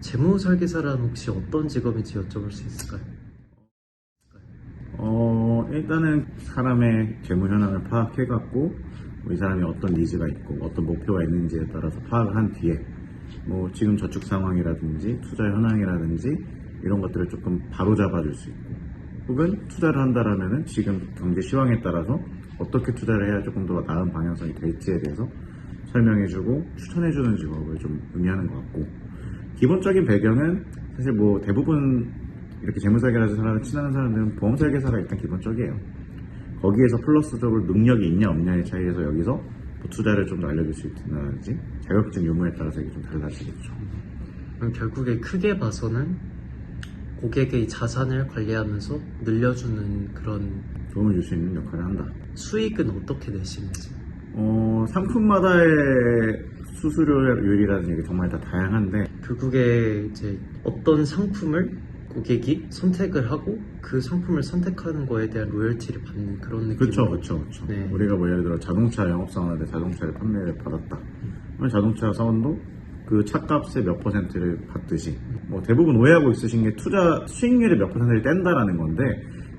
재무 설계사란 혹시 어떤 직업인지 여쭤볼 수 있을까요? 일단은 사람의 재무 현황을 파악해갖고 이 사람이 어떤 니즈가 있고 어떤 목표가 있는지에 따라서 파악을 한 뒤에 뭐 지금 저축 상황이라든지 투자 현황이라든지 이런 것들을 조금 바로 잡아줄 수 있고, 혹은 투자를 한다라면은 지금 경제 시황에 따라서 어떻게 투자를 해야 조금 더 나은 방향성이 될지에 대해서 설명해주고 추천해주는 직업을 좀 의미하는 것 같고, 기본적인 배경은 사실 뭐 대부분 이렇게 재무설계사를 친하는 사람들은 보험설계사가 일단 기본적이에요. 거기에서 플러스적으로 능력이 있냐 없냐의 차이에서 여기서 뭐 투자를 좀 더 알려줄 수 있다든지 자격증 유무에 따라서 이게 좀 달라지겠죠. 그럼 결국에 크게 봐서는 고객의 자산을 관리하면서 늘려주는 그런 도움을 줄 수 있는 역할을 한다. 수익은 어떻게 내시는지. 상품마다의 수수료율이라든지 이게 정말 다 다양한데, 결국에 이제 어떤 상품을 고객이 선택을 하고 그 상품을 선택하는 거에 대한 로열티를 받는 그런 느낌. 그렇죠. 네. 우리가 뭐 예를 들어 자동차 영업사원한테 자동차를 판매를 받았다. 그러면 자동차 사원도 그 차값의 몇 퍼센트를 받듯이, 뭐 대부분 오해하고 있으신 게 투자 수익률의 몇 퍼센트를 뗀다라는 건데,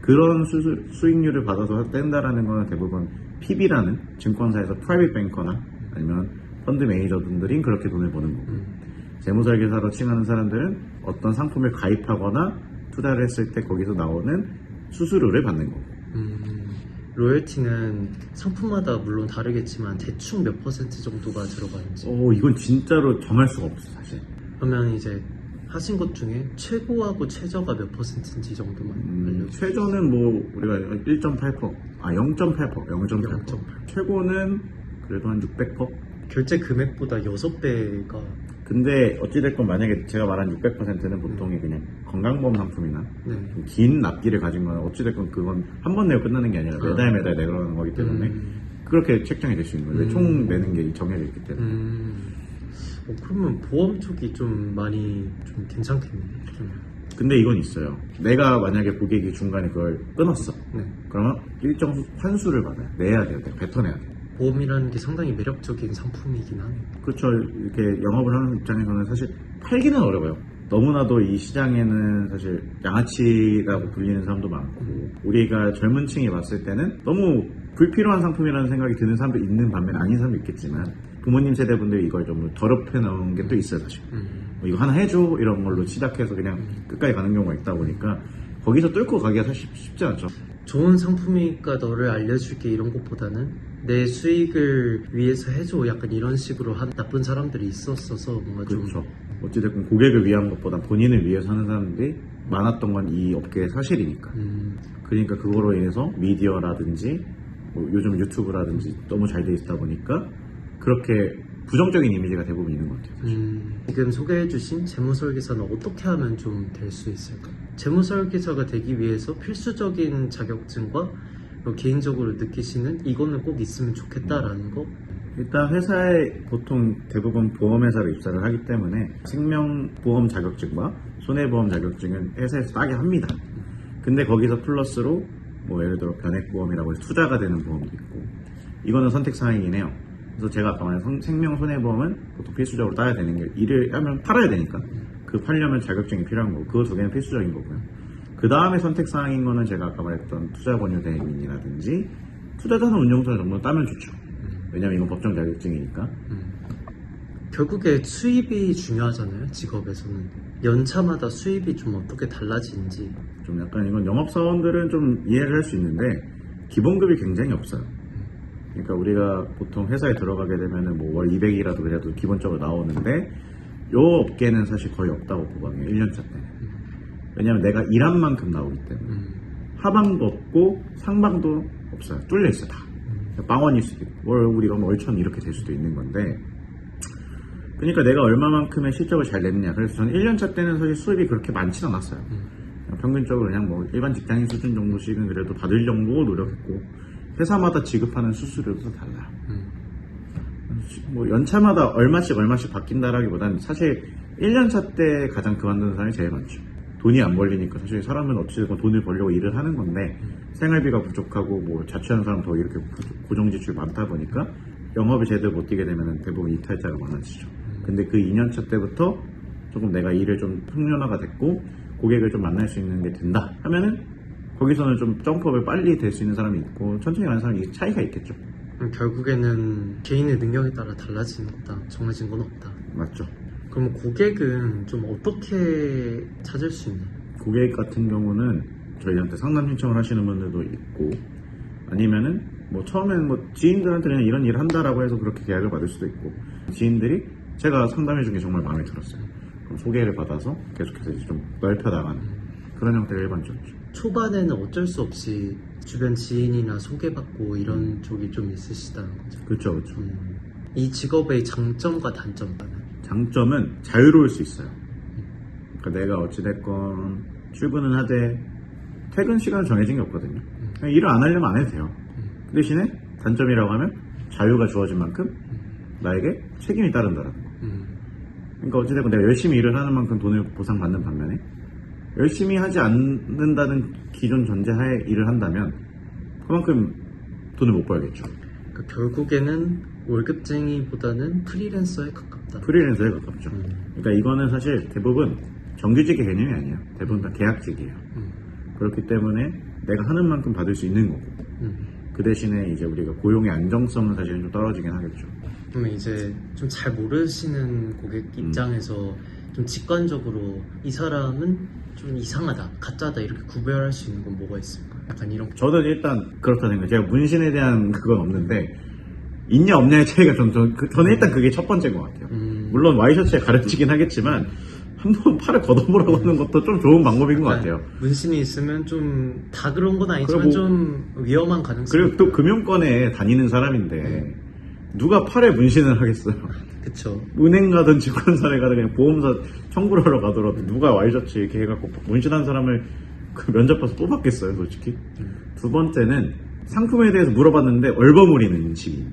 그런 수익률을 받아서 뗀다라는 거는 대부분 PB라는 증권사에서 프라이빗 뱅커나 아니면 펀드 매니저분들이 그렇게 돈을 버는 거고, 재무설계사로 칭하는 사람들은 어떤 상품을 가입하거나 투자를 했을 때 거기서 나오는 수수료를 받는 거고. 로열티는 상품마다 물론 다르겠지만 대충 몇 퍼센트 정도가 들어가는지. 이건 진짜로 정할 수가 없어 사실. 그러면 이제 하신 것 중에 최고하고 최저가 몇 퍼센트인지 정도만 알려주세요. 최저는 뭐 우리가 0.8%, 0.8%. 최고는 그래도 한 600%? 결제 금액보다 6배가. 근데 어찌됐건 만약에 제가 말한 600%는 보통이 그냥 건강보험 상품이나 네. 긴 납기를 가진 거는 어찌됐건 그건 한 번 내고 끝나는 게 아니라 매달 내려가는 거기 때문에 그렇게 책정이 될 수 있는 거예요. 총 내는 게 정해져 있기 때문에. 그러면 보험 쪽이 좀 많이 좀 괜찮겠네요. 근데 이건 있어요. 내가 만약에 고객이 중간에 그걸 끊었어. 네. 그러면 일정 환수를 받아요. 내야 돼요. 뱉어내야 돼요. 보험이라는 게 상당히 매력적인 상품이긴 하네요. 그렇죠. 이렇게 영업을 하는 입장에서는 사실 팔기는 어려워요. 너무나도 이 시장에는 사실 양아치라고 불리는 사람도 많고, 우리가 젊은 층이 봤을 때는 너무 불필요한 상품이라는 생각이 드는 사람도 있는 반면에 아닌 사람도 있겠지만, 부모님 세대분들이 이걸 좀 더럽혀 놓은 게 또 있어요 사실. 뭐 이거 하나 해줘 이런 걸로 시작해서 그냥 끝까지 가는 경우가 있다 보니까 거기서 뚫고 가기가 사실 쉽지 않죠. 좋은 상품이니까 너를 알려줄게 이런 것보다는 내 수익을 위해서 해줘 약간 이런 식으로 한 나쁜 사람들이 있었어서 뭔가 좀. 그렇죠. 어찌됐건 고객을 위한 것보다 본인을 위해서 하는 사람들이 많았던 건 이 업계의 사실이니까. 그러니까 그거로 인해서 미디어라든지 뭐 요즘 유튜브라든지 너무 잘 돼 있다 보니까 그렇게 부정적인 이미지가 대부분 있는 것 같아요. 지금 소개해주신 재무설계사는 어떻게 하면 좀 될 수 있을까요? 재무설계사가 되기 위해서 필수적인 자격증과 개인적으로 느끼시는 이거는 꼭 있으면 좋겠다라는 거? 일단 회사에 보통 대부분 보험회사로 입사를 하기 때문에 생명보험 자격증과 손해보험 자격증은 회사에서 따게 합니다. 근데 거기서 플러스로 뭐 예를 들어 변액보험이라고 해서 투자가 되는 보험도 있고, 이거는 선택사항이긴 해요. 그래서 제가 아까 말한 생명 손해보험은 보통 필수적으로 따야 되는 게, 일을 하면 팔아야 되니까 그 팔려면 자격증이 필요한 거고, 그거 두 개는 필수적인 거고요. 그 다음에 선택사항인 거는 제가 아까 말했던 투자권유대행이라든지 투자자산 운용사 정도 따면 좋죠. 왜냐면 이건 법정 자격증이니까. 결국에 수입이 중요하잖아요, 직업에서는. 연차마다 수입이 좀 어떻게 달라지는지. 좀 약간 이건 영업사원들은 좀 이해를 할 수 있는데 기본급이 굉장히 없어요. 그러니까 우리가 보통 회사에 들어가게 되면은 뭐 월 200이라도 그래도 기본적으로 나오는데, 요 업계는 사실 거의 없다고 보거든요. 1년차 때는. 왜냐면 내가 일한 만큼 나오기 때문에. 하방도 없고 상방도 없어요. 뚫려 있어 다. 빵원일 수도 있고 월 우리가 월천 이렇게 될 수도 있는 건데, 그러니까 내가 얼마만큼의 실적을 잘 냈냐. 그래서 저는 1년차 때는 사실 수입이 그렇게 많지는 않았어요. 평균적으로 그냥 뭐 일반 직장인 수준 정도씩은 그래도 받을 정도 노력했고, 회사마다 지급하는 수수료도 달라요. 뭐 연차마다 얼마씩 바뀐다라기보다는 사실 1년차 때 가장 그만두는 사람이 제일 많죠. 돈이 안 벌리니까. 사실 사람은 어찌됐건 돈을 벌려고 일을 하는 건데 생활비가 부족하고 뭐 자취하는 사람 더 이렇게 고정지출 많다 보니까 영업이 제대로 못 뛰게 되면 대부분 이탈자가 많아지죠. 근데 그 2년차 때부터 조금 내가 일을 좀 평준화가 됐고 고객을 좀 만날 수 있는 게 된다 하면은 거기서는 좀 점프업을 빨리 될 수 있는 사람이 있고 천천히 가는 사람이 차이가 있겠죠. 결국에는 개인의 능력에 따라 달라지는 거다. 정해진 건 없다. 맞죠. 그럼 고객은 좀 어떻게 찾을 수 있나요? 고객 같은 경우는 저희한테 상담 신청을 하시는 분들도 있고 아니면은 뭐 처음에는 뭐 지인들한테 그냥 이런 일을 한다라고 해서 그렇게 계약을 받을 수도 있고 지인들이 제가 상담해 준 게 정말 마음에 들었어요. 그럼 소개를 받아서 계속해서 이제 좀 넓혀나가는 그런 형태가 일반적이죠. 초반에는 어쩔 수 없이 주변 지인이나 소개받고 이런 쪽이 좀 있으시다는 거죠. 그렇죠, 그렇죠. 이 직업의 장점과 단점과는? 장점은 자유로울 수 있어요. 그러니까 내가 어찌됐건 출근은 하되 퇴근 시간은 정해진 게 없거든요. 그냥 일을 안 하려면 안 해도 돼요. 그 대신에 단점이라고 하면 자유가 주어진 만큼 나에게 책임이 따른다라는 거. 그러니까 어찌됐건 내가 열심히 일을 하는 만큼 돈을 보상받는 반면에 열심히 하지 않는다는 기존 전제하에 일을 한다면 그만큼 돈을 못 벌겠죠. 그러니까 결국에는 월급쟁이보다는 프리랜서에 가깝다. 프리랜서에 가깝죠. 그러니까 이거는 사실 대부분 정규직의 개념이 아니에요. 대부분 다 계약직이에요. 그렇기 때문에 내가 하는 만큼 받을 수 있는 거고 그 대신에 이제 우리가 고용의 안정성은 사실은 좀 떨어지긴 하겠죠. 그러면 이제 좀 잘 모르시는 고객 입장에서 좀 직관적으로 이 사람은 좀 이상하다, 가짜다 이렇게 구별할 수 있는 건 뭐가 있을까요? 약간 이런. 저는 일단 그렇다 생각해요. 제가 문신에 대한 그건 없는데 있냐 없냐의 차이가 저는 일단 그게 첫 번째인 것 같아요. 물론 와이셔츠에 가려지긴 하겠지만 한번 팔을 걷어보라고 하는 것도 좀 좋은 방법인 것 같아요. 문신이 있으면 좀 다 그런 건 아니지만 그리고 좀 위험한 가능성이. 그리고 또 금융권에 다니는 사람인데 누가 팔에 문신을 하겠어요. 그쵸. 은행 가든 증권사에 가든 그냥 보험사 청구를 하러 가더라도 누가 와이셔츠 이렇게 해갖고 문신한 사람을 그 면접 봐서 뽑았겠어요, 솔직히. 두 번째는 상품에 대해서 물어봤는데 얼버무리는 인식이.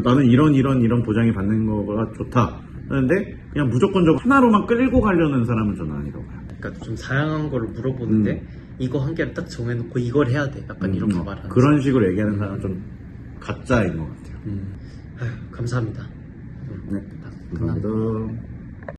나는 이런 보장이 받는 거가 좋다 하는데 그냥 무조건적으로 하나로만 끌고 가려는 사람은 저는 아니라고 봐요. 그러니까 좀 다양한 거를 물어보는데 이거 한 개를 딱 정해놓고 이걸 해야 돼. 약간 이렇게 말하는. 그런 식으로 얘기하는 사람은 좀 가짜인 것 같아요. 아유, 감사합니다. 네, 감사합니다.